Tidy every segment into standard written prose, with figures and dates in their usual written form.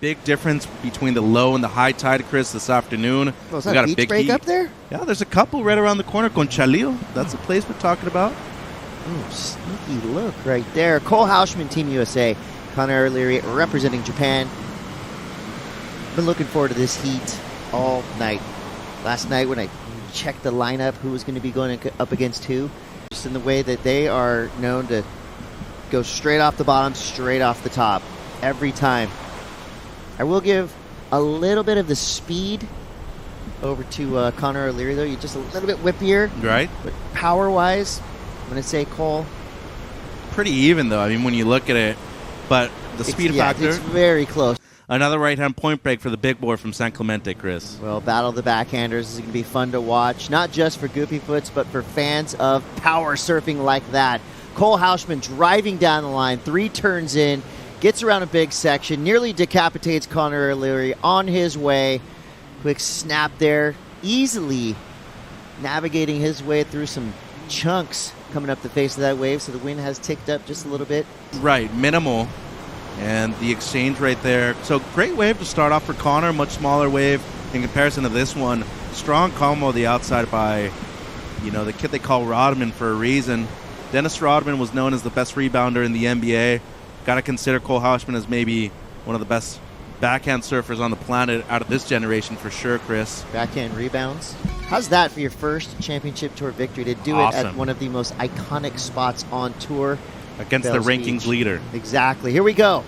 Big difference between the low and the high tide, Chris, this afternoon. Was that a beach break heat up there? Yeah, there's a couple right around the corner. Conchalillo, that's the place we're talking about. Ooh, sneaky look right there. Cole Houshmand, Team USA. Connor O'Leary representing Japan. Been looking forward to this heat all night. Last night when I checked the lineup, who was going to be going up against who, just in the way that they are known to go straight off the bottom, straight off the top, every time. I will give a little bit of the speed over to Connor O'Leary, though. You're just a little bit whippier. Right. But power-wise, I'm going to say Cole. Pretty even, though. I mean, when you look at it. But the speed factor. It's very close. Another right-hand point break for the big boy from San Clemente, Chris. Well, Battle of the Backhanders is going to be fun to watch, not just for Goofy Foots, but for fans of power surfing like that. Cole Houshmand driving down the line, 3 turns in, gets around a big section, nearly decapitates Connor O'Leary on his way. Quick snap there, easily navigating his way through some chunks coming up the face of that wave, so the wind has ticked up just a little bit. Right, minimal. And the exchange right there. So great wave to start off for Connor, much smaller wave in comparison to this one. Strong combo the outside by, the kid they call Rodman for a reason. Dennis Rodman was known as the best rebounder in the NBA. Got to consider Cole Houshmand as maybe one of the best backhand surfers on the planet out of this generation for sure, Chris. Backhand rebounds. How's that for your first championship tour victory, to do Awesome. it at one of the most iconic spots on tour? Against the rankings leader. Exactly. Here we go.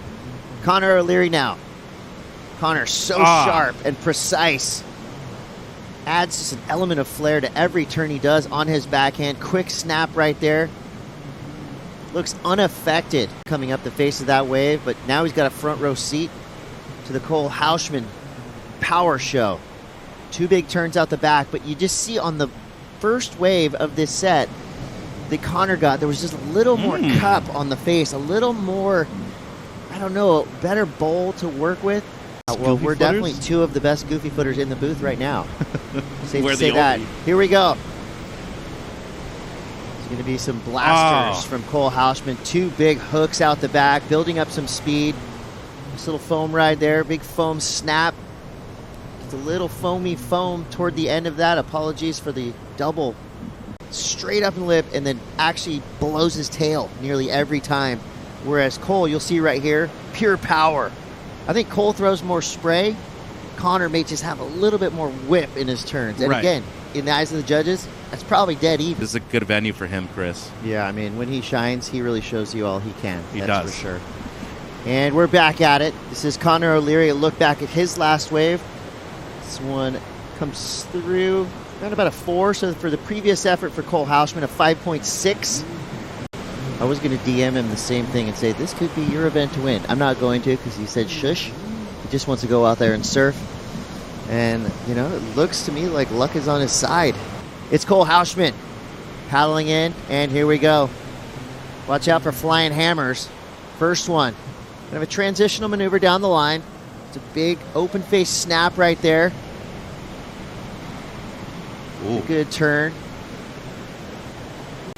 Connor O'Leary now. Connor so sharp and precise. Adds just an element of flair to every turn he does on his backhand. Quick snap right there. Looks unaffected coming up the face of that wave, but now he's got a front row seat to the Cole Houshmand power show. 2 big turns out the back, but you just see on the first wave of this set that Connor got, there was just a little more cup on the face, a little more, better bowl to work with. Well, we're definitely 2 of the best goofy footers in the booth right now. Safe to say that. Here we go. There's going to be some blasters from Cole Houshmand. 2 big hooks out the back, building up some speed. This little foam ride there, big foam snap. It's a little foamy foam toward the end of that. Apologies for the double. Straight up and lip, and then actually blows his tail nearly every time. Whereas Cole, you'll see right here, pure power. I think Cole throws more spray. Connor may just have a little bit more whip in his turns. And again, in the eyes of the judges, that's probably dead even. This is a good venue for him, Chris. Yeah, I mean, when he shines, he really shows you all he can. He that's does. for sure. And we're back at it. This is Connor O'Leary. A look back at his last wave. This one comes through around about a 4. So for the previous effort for Cole Houshmand, a 5.6. I was going to DM him the same thing and say, this could be your event to win. I'm not going to, because he said shush. He just wants to go out there and surf. And, it looks to me like luck is on his side. It's Cole Houshmand paddling in, and here we go. Watch out for flying hammers. First one. Kind of a transitional maneuver down the line. It's a big open face snap right there. A good turn.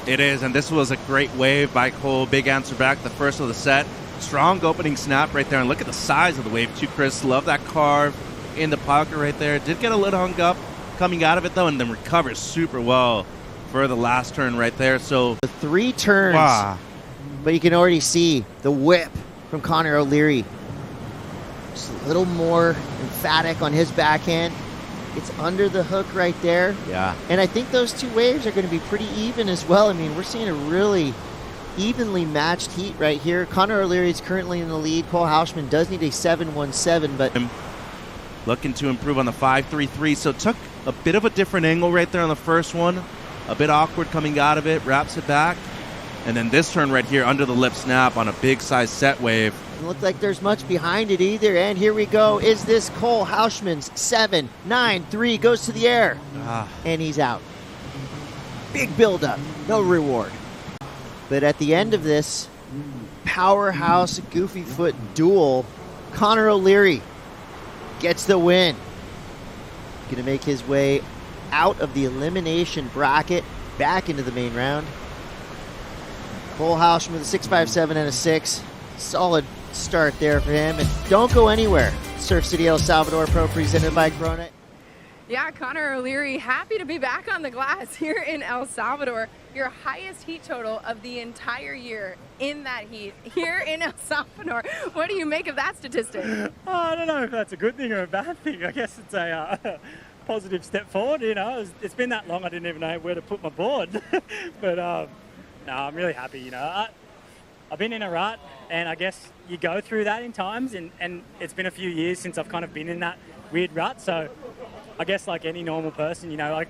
It is, and this was a great wave by Cole. Big answer back, the first of the set. Strong opening snap right there, and look at the size of the wave too, Chris. Love that carve in the pocket right there. Did get a little hung up coming out of it, though, and then recovers super well for the last turn right there. So 3 turns, but you can already see the whip from Connor O'Leary. Just a little more emphatic on his backhand. It's under the hook right there. Yeah. And I think those 2 waves are going to be pretty even as well. I mean, we're seeing a really evenly matched heat right here. Connor O'Leary is currently in the lead. Cole Houshmand does need a 7.17, but looking to improve on the 5.33. So took a bit of a different angle right there on the first one. A bit awkward coming out of it. Wraps it back. And then this turn right here under the lip snap on a big size set wave. Doesn't look like there's much behind it either. And here we go. Is this Cole Houshmand's 7.93? Goes to the air. And he's out. Big buildup. No reward. But at the end of this powerhouse Goofy Foot duel, Connor O'Leary gets the win. Going to make his way out of the elimination bracket, back into the main round. Cole Houshmand with a 6.57 and a 6. Solid start there for him. And don't go anywhere. Surf City El Salvador Pro presented by Corona. Yeah, Connor O'Leary, happy to be back on the glass here in El Salvador. Your highest heat total of the entire year in that heat here in El Salvador. What do you make of that statistic? I don't know if that's a good thing or a bad thing. I guess it's a positive step forward. You know, it's been that long I didn't even know where to put my board. But no, I'm really happy. You know, I've been in a rut, and I guess you go through that in times, and it's been a few years since I've kind of been in that weird rut. So I guess like any normal person, you know,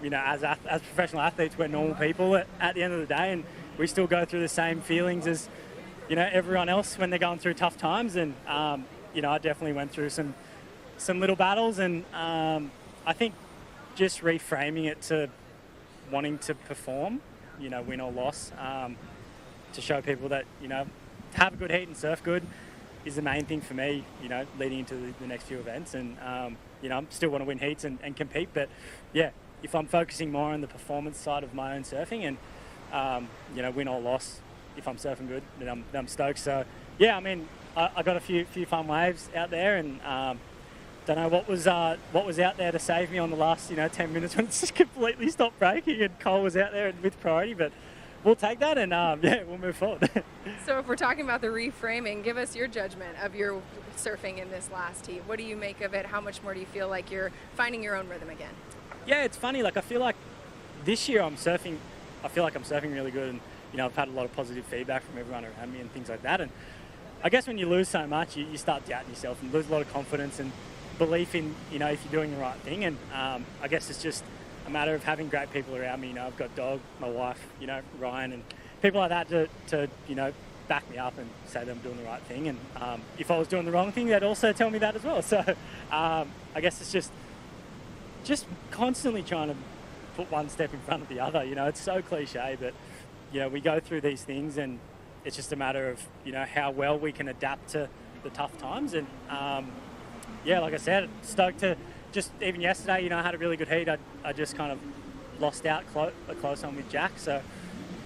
as professional athletes, we're normal people at the end of the day, and we still go through the same feelings as, you know, everyone else when they're going through tough times. And you know, I definitely went through some little battles, and I think just reframing it to wanting to perform, you know, win or loss, to show people that, you know, have a good heat and surf good is the main thing for me, you know, leading into the next few events. And you know, I still want to win heats and compete, but yeah, if I'm focusing more on the performance side of my own surfing and you know, win or loss, if I'm surfing good, then I'm stoked. So yeah, I mean, I got a few fun waves out there, and don't know what was out there to save me on the last, you know, 10 minutes when it just completely stopped breaking and Cole was out there with priority, but we'll take that, and yeah, we'll move forward. So if we're talking about the reframing, give us your judgment of your surfing in this last heat. What do you make of it? How much more do you feel like you're finding your own rhythm again? Yeah, it's funny. Like, I feel like this year I feel like I'm surfing really good, and, you know, I've had a lot of positive feedback from everyone around me and things like that. And I guess when you lose so much, you start doubting yourself and lose a lot of confidence and belief in, you know, if you're doing the right thing. And I guess it's just a matter of having great people around me. You know, I've got Dog, my wife, you know, Ryan, and people like that to you know, back me up and say that I'm doing the right thing. And if I was doing the wrong thing, they'd also tell me that as well. So I guess it's just constantly trying to put one step in front of the other. You know, it's so cliche, but, you know, we go through these things, and it's just a matter of, you know, how well we can adapt to the tough times. And yeah, like I said, stoked to just, even yesterday, you know, I had a really good heat. I just kind of lost out a close one with Jack. So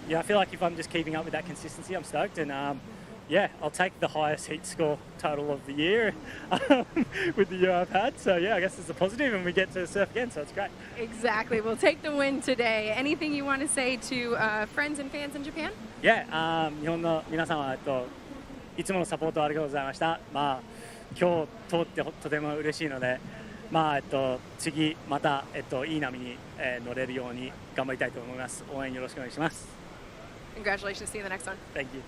yeah, I feel like if I'm just keeping up with that consistency, I'm stoked. And yeah, I'll take the highest heat score total of the year with the year I've had. So yeah, I guess it's a positive, and we get to surf again, so it's great. Exactly. We'll take the win today. Anything you want to say to friends and fans in Japan? Yeah, 日本の皆様、いつものサポートありがとうございました。まあ、今日通ってとても嬉しいので、まあ、次また、いい波に、乗れるように頑張りたいと思います。応援よろしくお願いします。Congratulations. See you in the next one. Thank you.